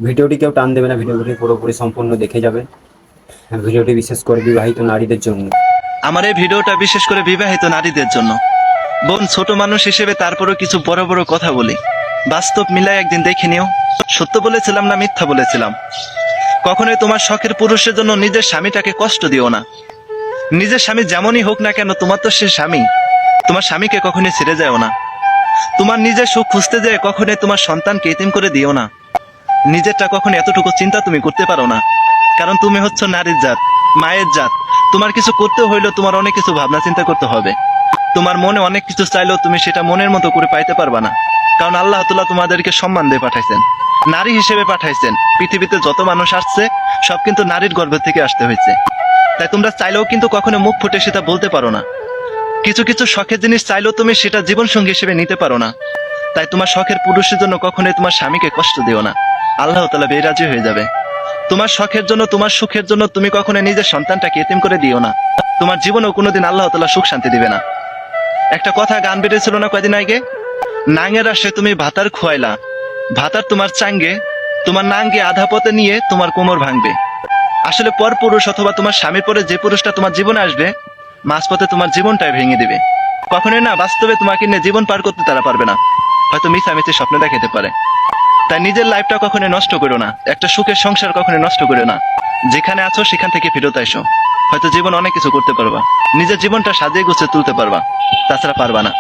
ভিডিওটি কেউ টান দেবে না, ভিডিওটি পুরোপুরি সম্পূর্ণ দেখে যাবে। ভিডিওটি বিশেষ করে বিবাহিত নারীদের জন্য। আমার এই ভিডিওটা বিশেষ করে বিবাহিত নারীদের জন্য। বোন, ছোট মানুষ হিসেবে তারপরও কিছু বড় বড় কথা বলি, বাস্তব মিলাই একদিন দেখে নিও। সত্য বলেছিলাম না মিথ্যা বলেছিলাম? কখনোই তোমার শখের পুরুষের জন্য নিজের স্বামীটাকে কষ্ট দিও না। নিজের স্বামী যেমনই হোক না কেন, তোমার তো সে স্বামী। তোমার স্বামীকে কখনোই ছেড়ে যাও না। তোমার নিজের সুখ খুঁজতে যেয়ে কখনোই তোমার সন্তানকে এতিম করে দিও না। নিজেরটা কখনো এতটুকু চিন্তা তুমি করতে পারো না, কারণ তুমি হচ্ছ নারীর জাত, মায়ের জাত। তোমার কিছু করতে হইলেও তোমার অনেক কিছু ভাবনা চিন্তা করতে হবে। তোমার মনে অনেক কিছু চাইলেও তুমি সেটা মনের মতো করে পাইতে পারবা না, কারণ আল্লাহ তাআলা তোমাদেরকে সম্মান দিয়ে পাঠাইছেন, নারী হিসেবে পাঠাইছেন। পৃথিবীতে যত মানুষ আসছে সব কিন্তু নারীর গর্ভ থেকে আসতে হয়েছে। তাই তোমরা চাইলেও কিন্তু কখনো মুখ ফুটে সেটা বলতে পারো না। কিছু কিছু শখের জিনিস চাইলেও তুমি সেটা জীবনসঙ্গী হিসেবে নিতে পারো না। তাই তোমার শখের পুরুষের জন্য কখনোই তোমার স্বামীকে কষ্ট দিও না, আল্লাহ তাআলা বেরাজি হয়ে যাবে। তোমার শখের জন্য, তোমার সুখের জন্য তুমি কখনো নিজের সন্তানটাকে এতিম করে দিও না। তোমার জীবনেও কোনোদিন আল্লাহ তাআলা সুখ শান্তি দিবে না। একটা কথা গান বেরিয়েছিল না কয়দিন আগে, নাঙের আসে তুমি ভাতার খোয়াইলা, ভাতার তোমার চাঙ্গে, তোমার নাঙ্গে আধা পথে নিয়ে তোমার কোমর ভাঙবে। আসলে পর পুরুষ অথবা তোমার স্বামীর পরে যে পুরুষটা তোমার জীবনে আসবে, মাঝপথে তোমার জীবনটাই ভেঙে দিবে। কখনোই না বাস্তবে তোমাকে নিয়ে জীবন পার করতে তারা পারবে না, হয়তো মিছামিছি স্বপ্ন দেখাতে পারে। তাই নিজের লাইফটা কখনো নষ্ট করো না, একটা সুখের সংসার কখনো নষ্ট করো না। যেখানে আছো সেখান থেকে ফেরত আইসো, হয়তো জীবন অনেক কিছু করতে পারবা, নিজের জীবনটা সাজিয়ে গুছিয়ে তুলতে পারবা, তাছাড়া পারবা না।